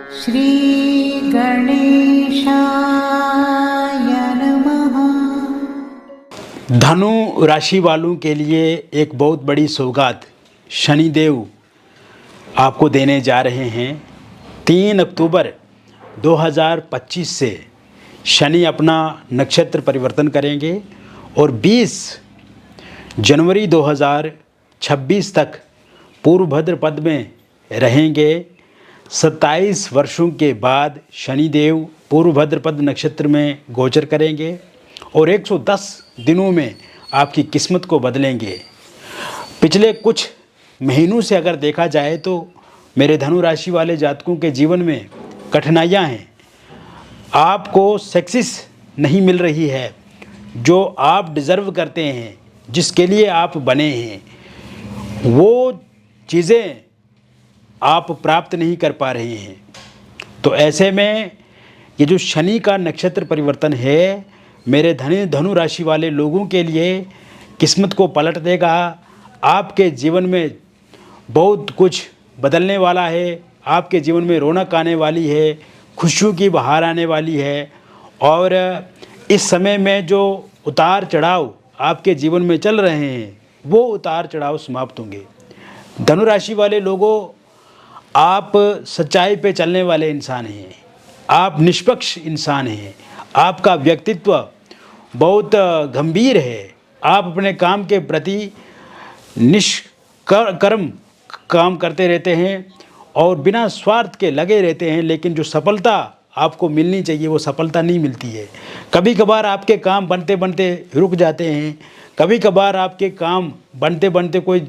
श्री गणेशाय नमः। धनु राशि वालों के लिए एक बहुत बड़ी सौगात शनिदेव आपको देने जा रहे हैं। 3 अक्टूबर 2025 से शनि अपना नक्षत्र परिवर्तन करेंगे और 20 जनवरी 2026 तक पूर्व भद्र पद में रहेंगे। 27 वर्षों के बाद शनिदेव पूर्व भद्र पद नक्षत्र में गोचर करेंगे और 110 दिनों में आपकी किस्मत को बदलेंगे। पिछले कुछ महीनों से अगर देखा जाए तो मेरे धनु राशि वाले जातकों के जीवन में कठिनाइयां हैं। आपको सक्सेस नहीं मिल रही है, जो आप डिज़र्व करते हैं, जिसके लिए आप बने हैं, वो चीज़ें आप प्राप्त नहीं कर पा रहे हैं। तो ऐसे में ये जो शनि का नक्षत्र परिवर्तन है, मेरे धनु राशि वाले लोगों के लिए किस्मत को पलट देगा। आपके जीवन में बहुत कुछ बदलने वाला है। आपके जीवन में रौनक आने वाली है, खुशियों की बहार आने वाली है। और इस समय में जो उतार चढ़ाव आपके जीवन में चल रहे हैं, वो उतार चढ़ाव समाप्त होंगे। धनु राशि वाले लोगों, आप सच्चाई पे चलने वाले इंसान हैं, आप निष्पक्ष इंसान हैं, आपका व्यक्तित्व बहुत गंभीर है। आप अपने काम के प्रति निष्कर्म काम करते रहते हैं और बिना स्वार्थ के लगे रहते हैं, लेकिन जो सफलता आपको मिलनी चाहिए वो सफलता नहीं मिलती है। कभी कभार आपके काम बनते बनते रुक जाते हैं, कभी कभार आपके काम बनते बनते कोई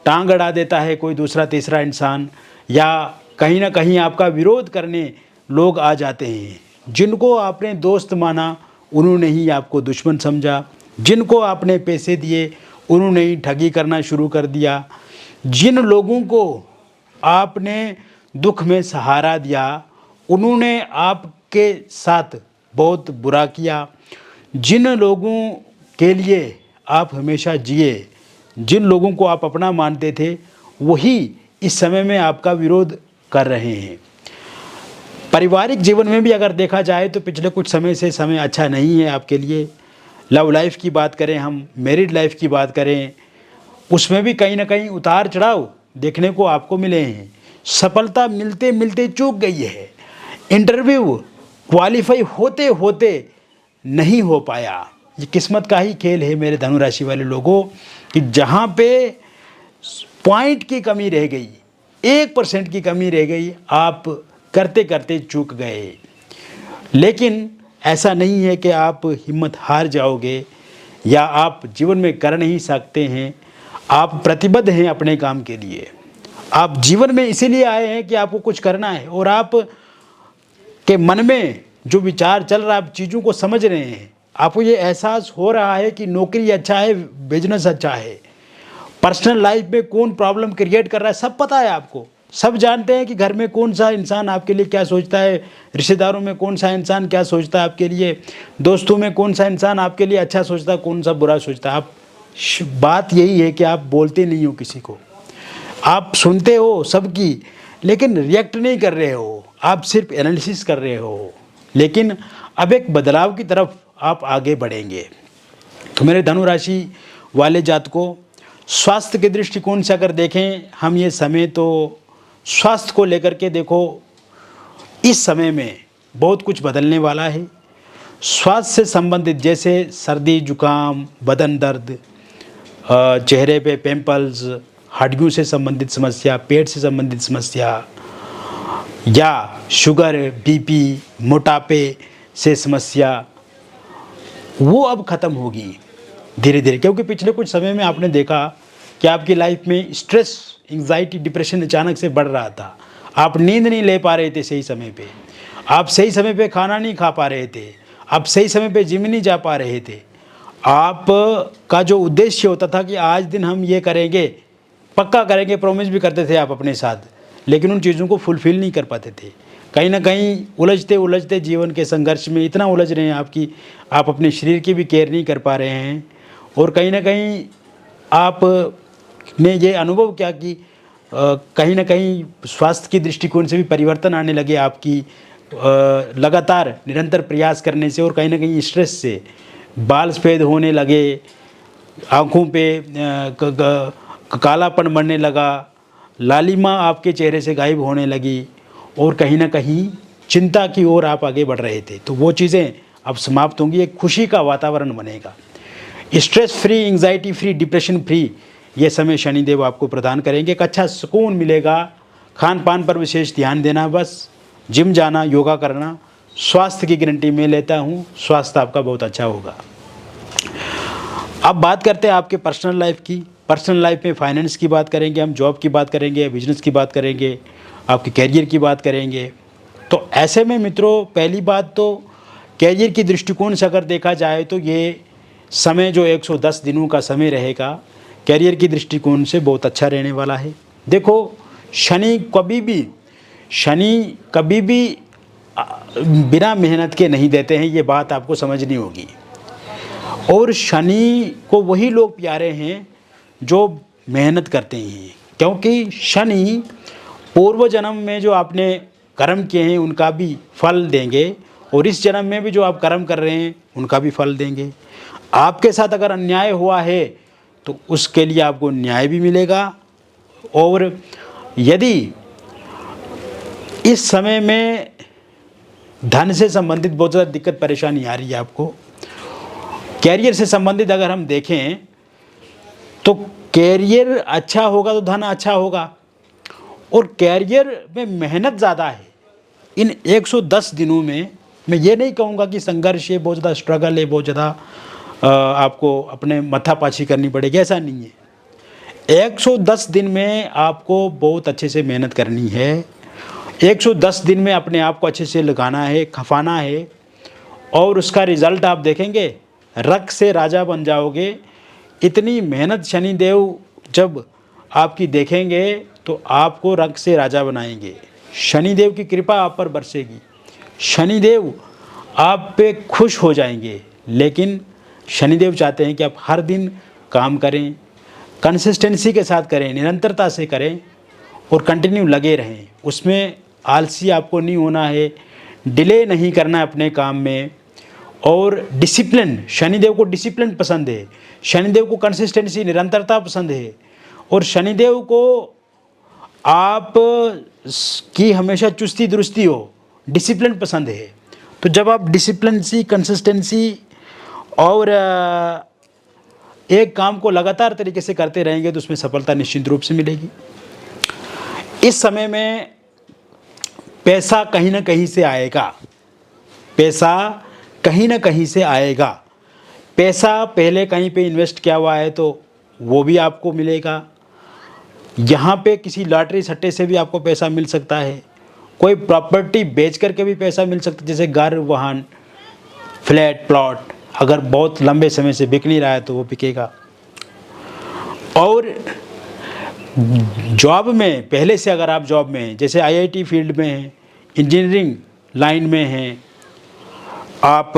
टांग अड़ा देता है, कोई दूसरा तीसरा इंसान, या कहीं ना कहीं आपका विरोध करने लोग आ जाते हैं। जिनको आपने दोस्त माना उन्होंने ही आपको दुश्मन समझा, जिनको आपने पैसे दिए उन्होंने ही ठगी करना शुरू कर दिया, जिन लोगों को आपने दुख में सहारा दिया उन्होंने आपके साथ बहुत बुरा किया, जिन लोगों के लिए आप हमेशा जिए, जिन लोगों को आप अपना मानते थे, वही इस समय में आपका विरोध कर रहे हैं। पारिवारिक जीवन में भी अगर देखा जाए तो पिछले कुछ समय से समय अच्छा नहीं है आपके लिए। लव लाइफ की बात करें, हम मैरिड लाइफ की बात करें, उसमें भी कहीं ना कहीं उतार चढ़ाव देखने को आपको मिले हैं। सफलता मिलते मिलते चूक गई है। इंटरव्यू क्वालिफाई होते होते नहीं हो पाया। ये किस्मत का ही खेल है मेरे धनु राशि वाले लोगों, कि जहाँ पे पॉइंट की कमी रह गई, 1% की कमी रह गई, आप करते करते चूक गए। लेकिन ऐसा नहीं है कि आप हिम्मत हार जाओगे या आप जीवन में कर नहीं सकते हैं। आप प्रतिबद्ध हैं अपने काम के लिए। आप जीवन में इसीलिए आए हैं कि आपको कुछ करना है, और आप के मन में जो विचार चल रहा है, आप चीज़ों को समझ रहे हैं। आपको ये एहसास हो रहा है कि नौकरी अच्छा है, बिजनेस अच्छा है, पर्सनल लाइफ में कौन प्रॉब्लम क्रिएट कर रहा है, सब पता है आपको। सब जानते हैं कि घर में कौन सा इंसान आपके लिए क्या सोचता है, रिश्तेदारों में कौन सा इंसान क्या सोचता है आपके लिए, दोस्तों में कौन सा इंसान आपके लिए अच्छा सोचता है, कौन सा बुरा सोचता है। आप बात यही है कि आप बोलते नहीं हो किसी को, आप सुनते हो सबकी, लेकिन रिएक्ट नहीं कर रहे हो, आप सिर्फ एनालिसिस कर रहे हो। लेकिन अब एक बदलाव की तरफ आप आगे बढ़ेंगे। तो मेरे धनु राशि वाले जातकों, स्वास्थ्य के दृष्टिकोण से अगर देखें हम ये समय, तो स्वास्थ्य को लेकर के देखो, इस समय में बहुत कुछ बदलने वाला है। स्वास्थ्य से संबंधित जैसे सर्दी जुकाम, बदन दर्द, चेहरे पे पिंपल्स, हड्डियों से संबंधित समस्या, पेट से संबंधित समस्या, या शुगर, बीपी, मोटापे से समस्या, वो अब ख़त्म होगी धीरे धीरे। क्योंकि पिछले कुछ समय में आपने देखा कि आपकी लाइफ में स्ट्रेस, एंग्जाइटी, डिप्रेशन अचानक से बढ़ रहा था। आप नींद नहीं ले पा रहे थे सही समय पे, आप सही समय पे खाना नहीं खा पा रहे थे, आप सही समय पे जिम नहीं जा पा रहे थे। आप का जो उद्देश्य होता था कि आज दिन हम ये करेंगे, पक्का करेंगे, प्रॉमिस भी करते थे आप अपने साथ, लेकिन उन चीज़ों को फुलफ़िल नहीं कर पाते थे। कहीं ना कहीं उलझते उलझते जीवन के संघर्ष में इतना उलझ रहे हैं आपकी, आप अपने शरीर की भी केयर नहीं कर पा रहे हैं। और कहीं ना कहीं आप ने ये अनुभव किया कि कहीं ना कहीं स्वास्थ्य की दृष्टिकोण से भी परिवर्तन आने लगे आपकी लगातार निरंतर प्रयास करने से, और कहीं ना कहीं स्ट्रेस से बाल सफ़ेद होने लगे, आँखों पे कालापन बढ़ने लगा, लालिमा आपके चेहरे से गायब होने लगी, और कहीं ना कहीं चिंता की ओर आप आगे बढ़ रहे थे, तो वो चीज़ें अब समाप्त होंगी। एक खुशी का वातावरण बनेगा। Stress free, anxiety free, depression free ये समय शनिदेव आपको प्रदान करेंगे। एक अच्छा सुकून मिलेगा। खान पान पर विशेष ध्यान देना, बस जिम जाना, योगा करना, स्वास्थ्य की गारंटी मैं लेता हूँ, स्वास्थ्य आपका बहुत अच्छा होगा। अब बात करते हैं आपके पर्सनल लाइफ की। पर्सनल लाइफ में फाइनेंस की बात करेंगे हम, जॉब की बात करेंगे, बिजनेस की बात करेंगे, आपके कैरियर की बात करेंगे। तो ऐसे में मित्रों, पहली बात तो कैरियर की दृष्टिकोण से अगर देखा जाए तो ये समय जो 110 दिनों का समय रहेगा, कैरियर की दृष्टिकोण से बहुत अच्छा रहने वाला है। देखो, शनि कभी भी बिना मेहनत के नहीं देते हैं, ये बात आपको समझनी होगी। और शनि को वही लोग प्यारे हैं जो मेहनत करते हैं, क्योंकि शनि पूर्व जन्म में जो आपने कर्म किए हैं उनका भी फल देंगे, और इस जन्म में भी जो आप कर्म कर रहे हैं उनका भी फल देंगे। आपके साथ अगर अन्याय हुआ है तो उसके लिए आपको न्याय भी मिलेगा। और यदि इस समय में धन से संबंधित बहुत ज़्यादा दिक्कत परेशानी आ रही है आपको, कैरियर से संबंधित अगर हम देखें तो कैरियर अच्छा होगा तो धन अच्छा होगा, और कैरियर में मेहनत ज़्यादा है। इन 110 दिनों में मैं ये नहीं कहूँगा कि संघर्ष है, बहुत ज़्यादा स्ट्रगल है, बहुत ज़्यादा आपको अपने माथापाची करनी पड़ेगी, ऐसा नहीं है। 110 दिन में आपको बहुत अच्छे से मेहनत करनी है। 110 दिन में अपने आप को अच्छे से लगाना है, खपाना है, और उसका रिज़ल्ट आप देखेंगे, रख से राजा बन जाओगे। इतनी मेहनत शनिदेव जब आपकी देखेंगे तो आपको रख से राजा बनाएंगे। शनिदेव की कृपा आप पर बरसेगी, शनिदेव आप पे खुश हो जाएंगे। लेकिन शनिदेव चाहते हैं कि आप हर दिन काम करें, कंसिस्टेंसी के साथ करें, निरंतरता से करें, और कंटिन्यू लगे रहें। उसमें आलसी आपको नहीं होना है, डिले नहीं करना है अपने काम में, और डिसिप्लिन, शनिदेव को डिसिप्लिन पसंद है, शनिदेव को कंसिस्टेंसी, निरंतरता पसंद है, और शनिदेव को आप की हमेशा चुस्ती दुरुस्ती हो, डिसिप्लिन पसंद है। तो जब आप डिसिप्लिनसी, कंसिस्टेंसी और एक काम को लगातार तरीके से करते रहेंगे तो उसमें सफलता निश्चित रूप से मिलेगी। इस समय में पैसा कहीं ना कहीं से आएगा, पैसा कहीं ना कहीं से आएगा। पैसा पहले कहीं पे इन्वेस्ट किया हुआ है तो वो भी आपको मिलेगा। यहाँ पे किसी लॉटरी सट्टे से भी आपको पैसा मिल सकता है, कोई प्रॉपर्टी बेच करके भी पैसा मिल सकता है, जैसे घर, वाहन, फ्लैट, प्लॉट, अगर बहुत लंबे समय से बिक नहीं रहा है तो वो बिकेगा। और जॉब में पहले से अगर आप जॉब में हैं, जैसे आईआईटी फील्ड में हैं, इंजीनियरिंग लाइन में हैं, आप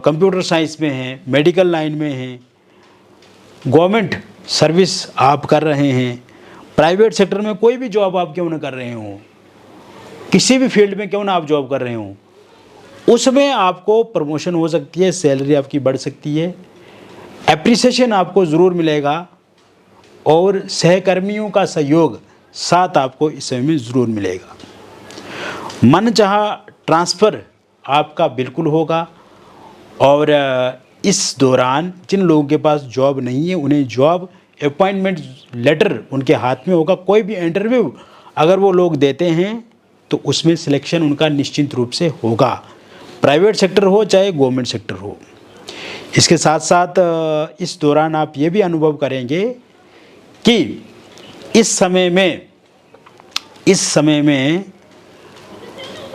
कंप्यूटर साइंस में हैं, मेडिकल लाइन में हैं, गवर्नमेंट सर्विस आप कर रहे हैं, प्राइवेट सेक्टर में कोई भी जॉब आप क्यों ना कर रहे हों, किसी भी फील्ड में क्यों ना आप जॉब कर रहे हों, उसमें आपको प्रमोशन हो सकती है, सैलरी आपकी बढ़ सकती है, एप्रिसिएशन आपको ज़रूर मिलेगा, और सहकर्मियों का सहयोग साथ आपको इस समय में ज़रूर मिलेगा। मन चाहा ट्रांसफ़र आपका बिल्कुल होगा। और इस दौरान जिन लोगों के पास जॉब नहीं है उन्हें जॉब अपॉइंटमेंट लेटर उनके हाथ में होगा। कोई भी इंटरव्यू अगर वो लोग देते हैं तो उसमें सिलेक्शन उनका निश्चित रूप से होगा, प्राइवेट सेक्टर हो चाहे गवर्नमेंट सेक्टर हो। इसके साथ साथ इस दौरान आप ये भी अनुभव करेंगे कि इस समय में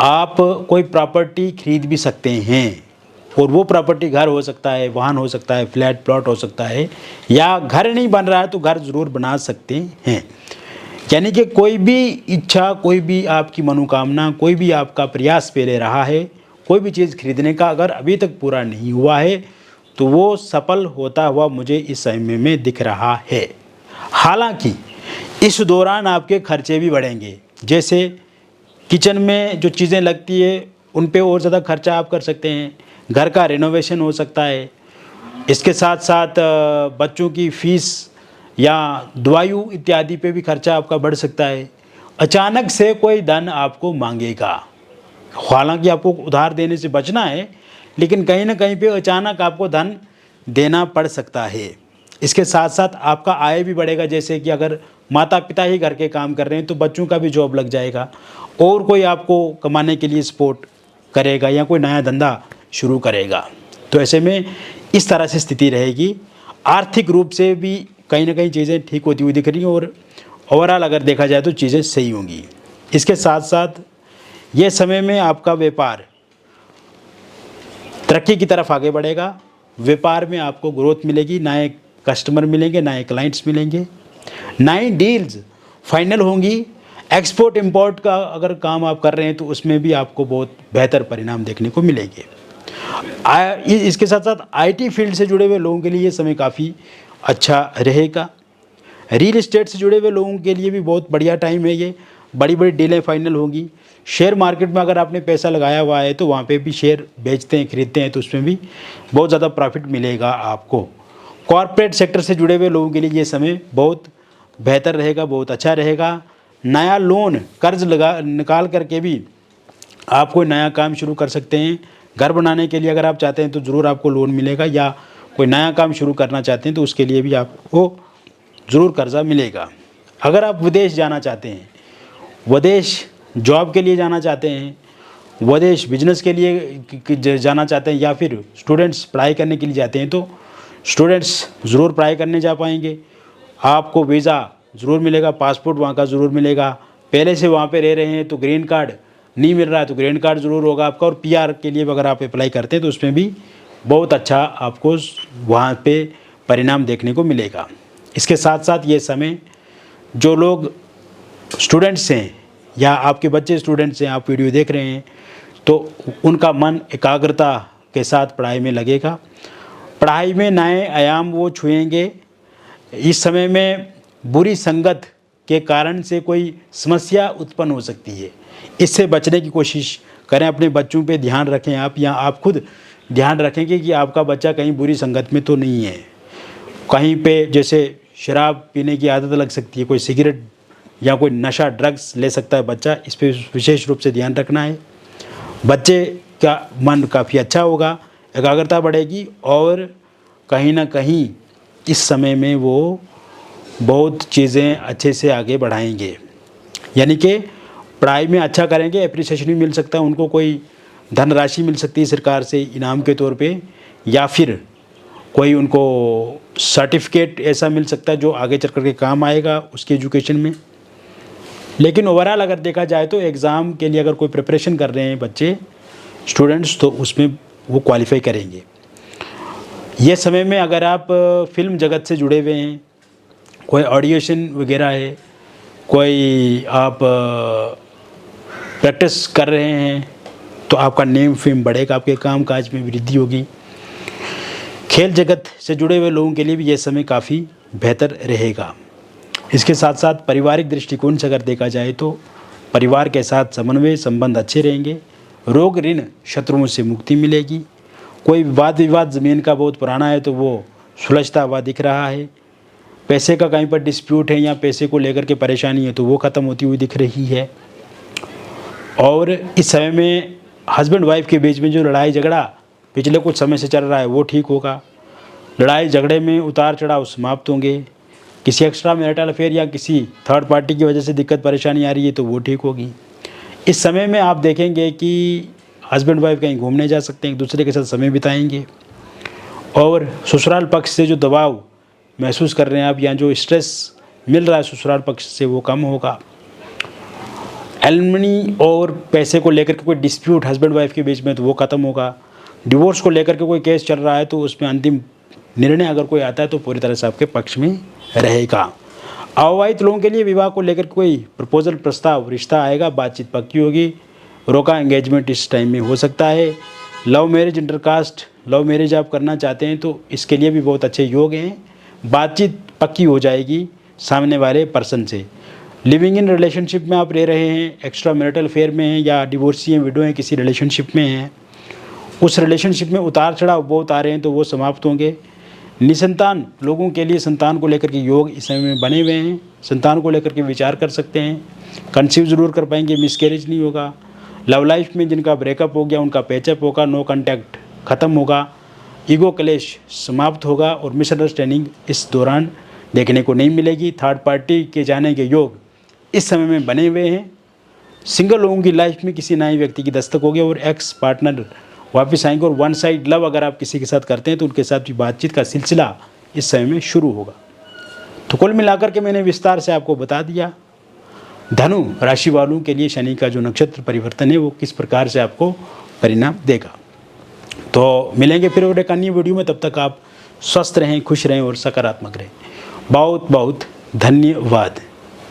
आप कोई प्रॉपर्टी खरीद भी सकते हैं, और वो प्रॉपर्टी घर हो सकता है, वाहन हो सकता है, फ्लैट प्लॉट हो सकता है, या घर नहीं बन रहा है तो घर ज़रूर बना सकते हैं। यानी कि कोई भी इच्छा, कोई भी आपकी मनोकामना, कोई भी आपका प्रयास पहले रहा है, कोई भी चीज़ खरीदने का अगर अभी तक पूरा नहीं हुआ है तो वो सफल होता हुआ मुझे इस समय में दिख रहा है। हालांकि इस दौरान आपके खर्चे भी बढ़ेंगे। जैसे किचन में जो चीज़ें लगती है उन पे और ज़्यादा खर्चा आप कर सकते हैं, घर का रेनोवेशन हो सकता है, इसके साथ साथ बच्चों की फ़ीस या दवाइयों इत्यादि पे भी खर्चा आपका बढ़ सकता है। अचानक से कोई धन आपको मांगेगा, हालांकि आपको उधार देने से बचना है, लेकिन कहीं ना कहीं पे अचानक आपको धन देना पड़ सकता है। इसके साथ साथ आपका आय भी बढ़ेगा। जैसे कि अगर माता पिता ही घर के काम कर रहे हैं तो बच्चों का भी जॉब लग जाएगा और कोई आपको कमाने के लिए सपोर्ट करेगा या कोई नया धंधा शुरू करेगा। तो ऐसे में इस तरह से स्थिति रहेगी। आर्थिक रूप से भी कहीं ना कहीं चीज़ें ठीक होती हुई दिख रही हैं और ओवरऑल अगर देखा जाए तो चीज़ें सही होंगी। इसके साथ साथ ये समय में आपका व्यापार तरक्की की तरफ आगे बढ़ेगा। व्यापार में आपको ग्रोथ मिलेगी, नए कस्टमर मिलेंगे, नए क्लाइंट्स मिलेंगे, नई डील्स फाइनल होंगी। एक्सपोर्ट इंपोर्ट का अगर काम आप कर रहे हैं तो उसमें भी आपको बहुत बेहतर परिणाम देखने को मिलेंगे। इसके साथ साथ आईटी फील्ड से जुड़े हुए लोगों के लिए ये समय काफ़ी अच्छा रहेगा। रियल इस्टेट से जुड़े हुए लोगों के लिए भी बहुत बढ़िया टाइम है ये, बड़ी बड़ी डीलें फाइनल होंगी। शेयर मार्केट में अगर आपने पैसा लगाया हुआ है तो वहाँ पे भी शेयर बेचते हैं खरीदते हैं तो उसमें भी बहुत ज़्यादा प्रॉफिट मिलेगा आपको। कॉरपोरेट सेक्टर से जुड़े हुए लोगों के लिए ये समय बहुत बेहतर रहेगा, बहुत अच्छा रहेगा। नया लोन कर्ज निकाल करके भी आप कोई नया काम शुरू कर सकते हैं। घर बनाने के लिए अगर आप चाहते हैं तो ज़रूर आपको लोन मिलेगा, या कोई नया काम शुरू करना चाहते हैं तो उसके लिए भी आपको ज़रूर कर्जा मिलेगा। अगर आप विदेश जाना चाहते हैं, विदेश जॉब के लिए जाना चाहते हैं, विदेश बिजनेस के लिए जाना चाहते हैं, या फिर स्टूडेंट्स पढ़ाई करने के लिए जाते हैं तो स्टूडेंट्स ज़रूर पढ़ाई करने जा पाएंगे। आपको वीज़ा ज़रूर मिलेगा, पासपोर्ट वहाँ का ज़रूर मिलेगा। पहले से वहाँ पे रह रहे हैं तो ग्रीन कार्ड नहीं मिल रहा है तो ग्रीन कार्ड ज़रूर होगा आपका। और पीआर के लिए अगर आप अप्लाई करते हैं तो उसमें भी बहुत अच्छा आपको वहाँ पे परिणाम देखने को मिलेगा। इसके साथ साथ ये समय जो लोग स्टूडेंट्स हैं या आपके बच्चे स्टूडेंट्स हैं, आप वीडियो देख रहे हैं तो उनका मन एकाग्रता के साथ पढ़ाई में लगेगा। पढ़ाई में नए आयाम वो छुएंगे। इस समय में बुरी संगत के कारण से कोई समस्या उत्पन्न हो सकती है, इससे बचने की कोशिश करें। अपने बच्चों पे ध्यान रखें आप, या आप खुद ध्यान रखेंगे कि आपका बच्चा कहीं बुरी संगत में तो नहीं है। कहीं पे जैसे शराब पीने की आदत लग सकती है, कोई सिगरेट या कोई नशा ड्रग्स ले सकता है बच्चा, इस पर विशेष रूप से ध्यान रखना है। बच्चे का मन काफ़ी अच्छा होगा, एकाग्रता बढ़ेगी और कहीं ना कहीं इस समय में वो बहुत चीज़ें अच्छे से आगे बढ़ाएंगे। यानी कि पढ़ाई में अच्छा करेंगे, एप्रिसिएशन भी मिल सकता है उनको, कोई धनराशि मिल सकती है सरकार से इनाम के तौर पे, या फिर कोई उनको सर्टिफिकेट ऐसा मिल सकता है जो आगे चल कर के काम आएगा उसके एजुकेशन में। लेकिन ओवरऑल अगर देखा जाए तो एग्ज़ाम के लिए अगर कोई प्रिपरेशन कर रहे हैं बच्चे स्टूडेंट्स तो उसमें वो क्वालिफाई करेंगे। ये समय में अगर आप फिल्म जगत से जुड़े हुए हैं, कोई ऑडिशन वगैरह है, कोई आप प्रैक्टिस कर रहे हैं तो आपका नेम फेम बढ़ेगा, आपके काम काज में वृद्धि होगी। खेल जगत से जुड़े हुए लोगों के लिए भी यह समय काफ़ी बेहतर रहेगा। इसके साथ साथ पारिवारिक दृष्टिकोण से अगर देखा जाए तो परिवार के साथ समन्वय संबंध अच्छे रहेंगे। रोग ऋण शत्रुओं से मुक्ति मिलेगी। कोई वाद विवाद ज़मीन का बहुत पुराना है तो वो सुलझता हुआ दिख रहा है। पैसे का कहीं पर डिस्प्यूट है या पैसे को लेकर के परेशानी है तो वो ख़त्म होती हुई दिख रही है। और इस समय में हस्बैंड वाइफ के बीच में जो लड़ाई झगड़ा पिछले कुछ समय से चल रहा है वो ठीक होगा। लड़ाई झगड़े में उतार चढ़ाव समाप्त होंगे। किसी एक्स्ट्रा मैरिटल अफेयर या किसी थर्ड पार्टी की वजह से दिक्कत परेशानी आ रही है तो वो ठीक होगी। इस समय में आप देखेंगे कि हस्बैंड वाइफ कहीं घूमने जा सकते हैं, एक दूसरे के साथ समय बिताएंगे। और ससुराल पक्ष से जो दबाव महसूस कर रहे हैं आप या जो स्ट्रेस मिल रहा है ससुराल पक्ष से वो कम होगा। एलिमनी और पैसे को लेकर के कोई डिस्प्यूट हस्बैंड वाइफ के बीच में तो वो ख़त्म होगा। डिवोर्स को लेकर के कोई केस चल रहा है तो उसमें अंतिम निर्णय अगर कोई आता है तो पूरी तरह से आपके पक्ष में रहेगा। अविवाहित लोगों के लिए विवाह को लेकर कोई प्रपोजल प्रस्ताव रिश्ता आएगा, बातचीत पक्की होगी। रोका एंगेजमेंट इस टाइम में हो सकता है। Love marriage intercaste love marriage आप करना चाहते हैं तो इसके लिए भी बहुत अच्छे योग हैं। बातचीत पक्की हो जाएगी। सामने वाले पर्सन से। लिविंग इन रिलेशनशिप में आप रह रहे हैं, एक्स्ट्रा मैरिटल अफेयर में हैं या डिवोर्सी हैं, विडो हैं, किसी रिलेशनशिप में हैं, उस रिलेशनशिप में उतार चढ़ाव बहुत आ रहे हैं तो वो समाप्त होंगे। निसंतान लोगों के लिए संतान को लेकर के योग इस समय में बने हुए हैं, संतान को लेकर के विचार कर सकते हैं, कंसीव ज़रूर कर पाएंगे, मिसकैरेज नहीं होगा। लव लाइफ में जिनका ब्रेकअप हो गया उनका पैचअप होगा, नो कॉन्टैक्ट ख़त्म होगा, ईगो क्लेश समाप्त होगा और मिसअंडरस्टैंडिंग इस दौरान देखने को नहीं मिलेगी। थर्ड पार्टी के जाने के योग इस समय में बने हुए हैं। सिंगल लोगों की लाइफ में किसी नए व्यक्ति की दस्तक होगी और एक्स पार्टनर वापस आएंगे और वन साइड लव अगर आप किसी के साथ करते हैं तो उनके साथ भी बातचीत का सिलसिला इस समय में शुरू होगा। तो कुल मिलाकर के मैंने विस्तार से आपको बता दिया धनु राशि वालों के लिए शनि का जो नक्षत्र परिवर्तन है वो किस प्रकार से आपको परिणाम देगा। तो मिलेंगे फिर और एक अन्य वीडियो में, तब तक आप स्वस्थ रहें, खुश रहें और सकारात्मक रहें। बहुत बहुत धन्यवाद।